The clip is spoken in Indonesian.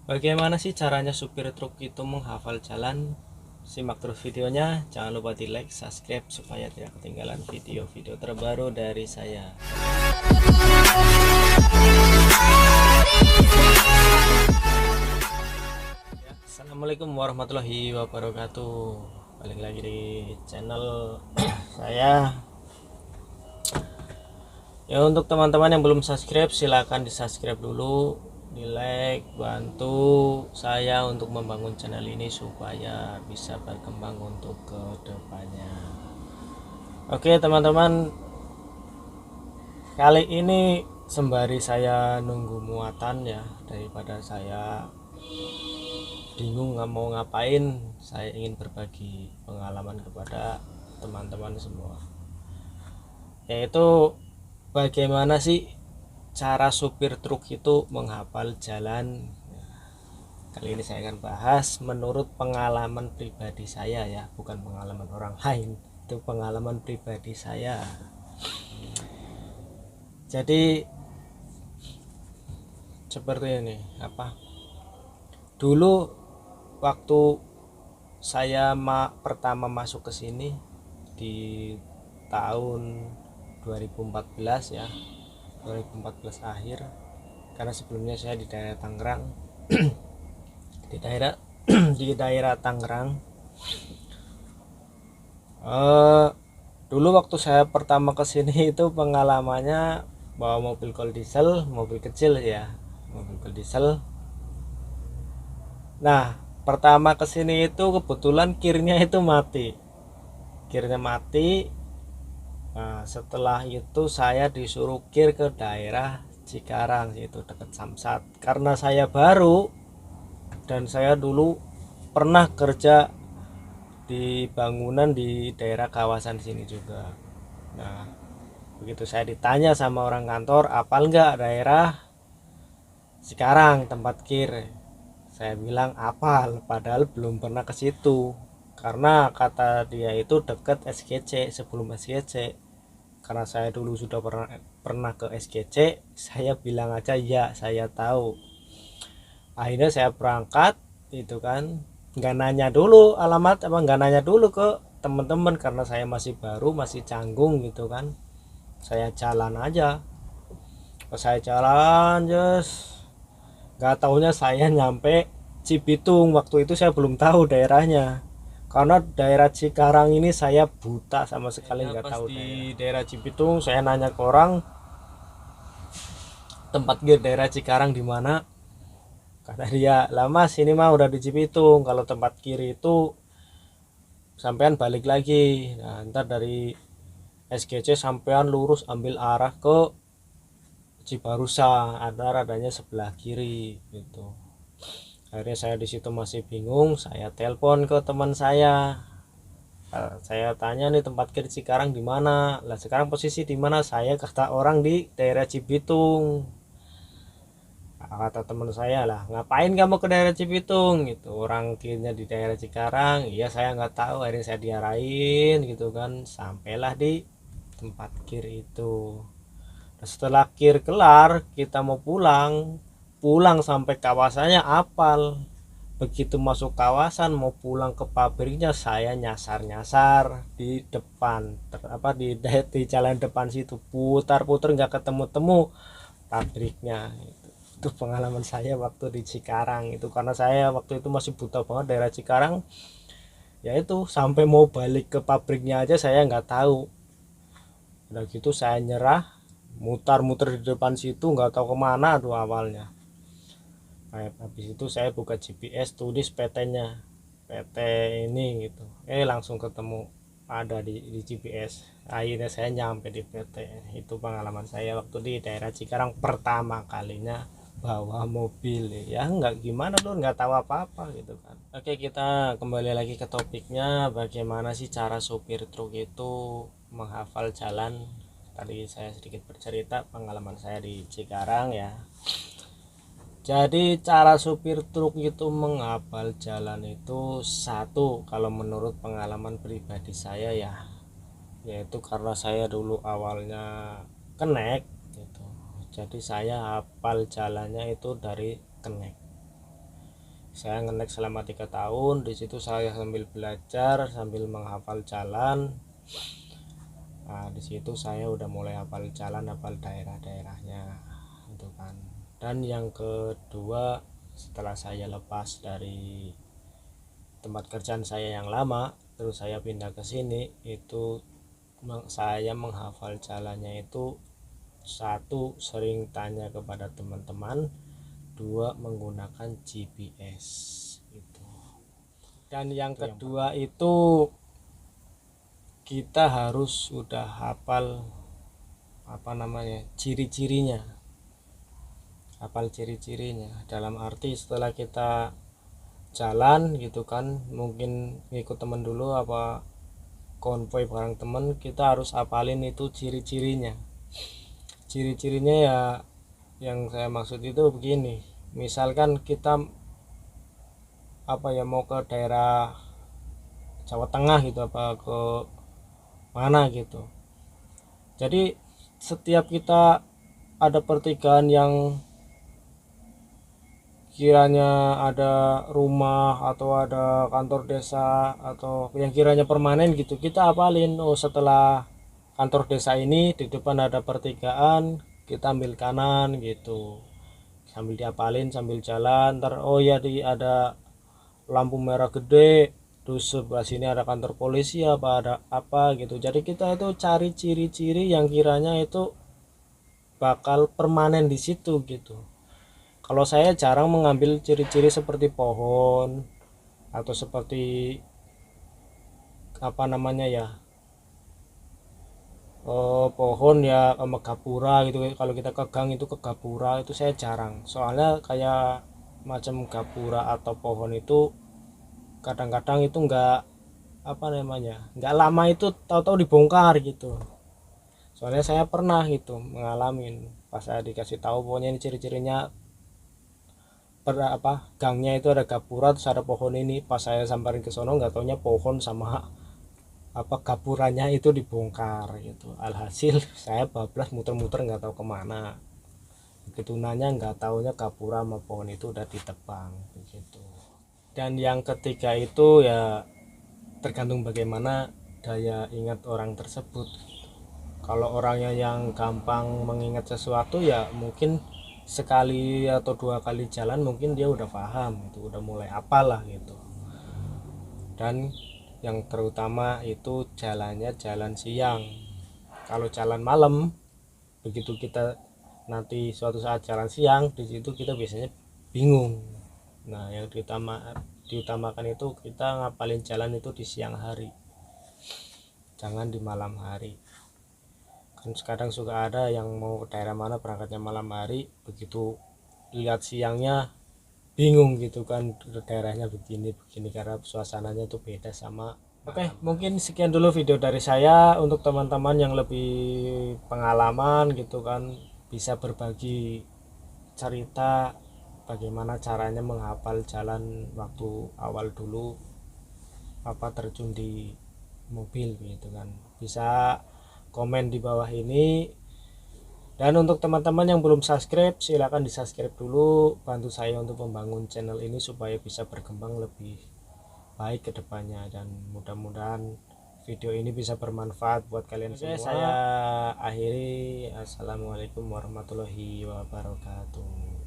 Bagaimana sih caranya supir truk itu menghafal jalan? Simak terus videonya, jangan lupa di like, subscribe supaya tidak ketinggalan video-video terbaru dari saya. Assalamualaikum warahmatullahi wabarakatuh. Balik lagi di channel saya. Ya, untuk teman-teman yang belum subscribe, silahkan di subscribe dulu, di like, bantu saya untuk membangun channel ini supaya bisa berkembang untuk kedepannya. Oke teman-teman, kali ini sembari saya nunggu muatan ya, daripada saya bingung nggak mau ngapain, saya ingin berbagi pengalaman kepada teman-teman semua, yaitu bagaimana sih cara supir truk itu menghafal jalan. Kali ini saya akan bahas menurut pengalaman pribadi saya ya, bukan pengalaman orang lain, itu pengalaman pribadi saya. Jadi seperti ini, dulu waktu saya pertama masuk ke sini di tahun 2014 ya, 2014 akhir, karena sebelumnya saya di daerah Tangerang. di daerah Tangerang. Dulu waktu saya pertama ke sini itu pengalamannya bawa mobil kol diesel, mobil kecil ya, mobil kol diesel. Nah, pertama ke sini itu kebetulan kirnya itu mati. Kirnya mati. Nah, setelah itu saya disuruh kir ke daerah Cikarang, itu dekat Samsat. Karena saya baru dan saya dulu pernah kerja di bangunan di daerah kawasan sini juga. Nah, begitu saya ditanya sama orang kantor, apal nggak daerah Cikarang tempat kir, saya bilang apal, padahal belum pernah ke situ. Karena kata dia itu dekat SGC, sebelum SGC. Karena saya dulu sudah pernah ke SGC, saya bilang aja ya saya tahu. Akhirnya saya berangkat itu kan, nggak nanya dulu alamat, nggak nanya dulu ke teman-teman karena saya masih baru, masih canggung gitu kan. Saya jalan aja. Pas saya jalan nggak taunya saya nyampe Cibitung. Waktu itu saya belum tahu daerahnya, karena daerah Cikarang ini saya buta sama sekali, nggak tahu di daerah Cibitung. Saya nanya ke orang tempat daerah Cikarang di mana, kata dia, lah mas ini mah udah di Cibitung, kalau tempat kiri itu sampean balik lagi. Nah, ntar dari SGC sampean lurus ambil arah ke Cibarusa, adanya sebelah kiri gitu. Akhirnya saya di situ masih bingung, saya telepon ke teman saya. Saya tanya nih tempat kiri Cikarang di mana? Lah sekarang posisi di mana? Saya kata orang di daerah Cibitung. Kata teman saya, lah ngapain kamu ke daerah Cibitung gitu, orang kirinya di daerah Cikarang. Iya saya nggak tahu. Akhirnya saya diarahin gitu kan, sampailah di tempat kir itu. Nah, setelah kir kelar kita mau pulang sampai kawasannya apal. Begitu masuk kawasan mau pulang ke pabriknya, saya nyasar di depan di jalan depan situ, putar-putar nggak ketemu pabriknya. Itu pengalaman saya waktu di Cikarang itu, karena saya waktu itu masih buta banget daerah Cikarang. Ya itu, sampai mau balik ke pabriknya aja saya nggak tahu. Udah gitu saya nyerah, mutar-muter di depan situ nggak tahu kemana tuh awalnya. Nah, habis itu saya buka GPS, tulis PT-nya, PT ini gitu, langsung ketemu ada di GPS. Akhirnya saya nyampe di PT. Itu pengalaman saya waktu di daerah Cikarang pertama kalinya bawa mobil ya, nggak gimana tuh, nggak tahu apa-apa gitu kan. Oke, kita kembali lagi ke topiknya, bagaimana sih cara supir truk itu menghafal jalan. Tadi saya sedikit bercerita pengalaman saya di Cikarang ya. Jadi cara supir truk itu menghafal jalan itu, satu, kalau menurut pengalaman pribadi saya ya, yaitu karena saya dulu awalnya kenek gitu. Jadi saya hafal jalannya itu dari kenek. Saya ngenek selama 3 tahun. Di situ saya sambil belajar, sambil menghafal jalan. Nah, di situ saya udah mulai hafal jalan, hafal daerah-daerahnya itu kan. Dan yang kedua, setelah saya lepas dari tempat kerjaan saya yang lama, terus saya pindah ke sini, itu saya menghafal jalannya itu satu, sering tanya kepada teman-teman, dua, menggunakan GPS itu. Dan yang kedua itu kita harus sudah hafal ciri-cirinya, hafal ciri-cirinya dalam arti setelah kita jalan gitu kan, mungkin ngikut temen dulu apa konvoy bareng temen, kita harus hafalin itu ciri-cirinya. Ciri-cirinya ya yang saya maksud itu begini, misalkan kita mau ke daerah Jawa Tengah gitu, apa ke mana gitu, jadi setiap kita ada pertigaan yang kiranya ada rumah atau ada kantor desa atau yang kiranya permanen gitu, kita hafalin, oh setelah kantor desa ini di depan ada pertigaan, kita ambil kanan gitu, sambil dihafalin sambil jalan. Ntar oh ya ada lampu merah gede, terus sebelah sini ada kantor polisi apa ada apa gitu. Jadi kita itu cari ciri-ciri yang kiranya itu bakal permanen di situ gitu. Kalau saya jarang mengambil ciri-ciri seperti pohon atau seperti pohon ya sama gapura gitu. Kalau kita ke gang itu ke gapura itu saya jarang, soalnya kayak macam gapura atau pohon itu kadang-kadang itu nggak lama itu tahu-tahu dibongkar gitu. Soalnya saya pernah gitu mengalamin, pas saya dikasih tahu pokoknya ini ciri-cirinya gangnya itu ada gapura terus ada pohon ini, pas saya samperin ke sono nggak taunya pohon sama gapuranya itu dibongkar gitu. Alhasil saya bablas muter-muter nggak tahu kemana, begitu nanya nggak taunya gapura sama pohon itu udah ditebang begitu. Dan yang ketiga itu ya tergantung bagaimana daya ingat orang tersebut. Kalau orangnya yang gampang mengingat sesuatu ya mungkin sekali atau 2 kali jalan mungkin dia udah paham itu, udah mulai apalah gitu. Dan yang terutama itu jalannya jalan siang. Kalau jalan malam, begitu kita nanti suatu saat jalan siang, di situ kita biasanya bingung. Nah yang diutamakan itu kita ngapalin jalan itu di siang hari, jangan di malam hari. Kan sekarang suka ada yang mau ke daerah mana berangkatnya malam hari, begitu lihat siangnya bingung gitu kan, daerahnya begini karena suasananya itu beda sama. Oke, mungkin sekian dulu video dari saya. Untuk teman-teman yang lebih pengalaman gitu kan, bisa berbagi cerita bagaimana caranya menghafal jalan waktu awal dulu terjun di mobil gitu kan, bisa komen di bawah ini. Dan untuk teman-teman yang belum subscribe, silahkan di subscribe dulu, bantu saya untuk membangun channel ini supaya bisa berkembang lebih baik ke depannya, dan mudah-mudahan video ini bisa bermanfaat buat kalian semua. Saya akhiri, assalamualaikum warahmatullahi wabarakatuh.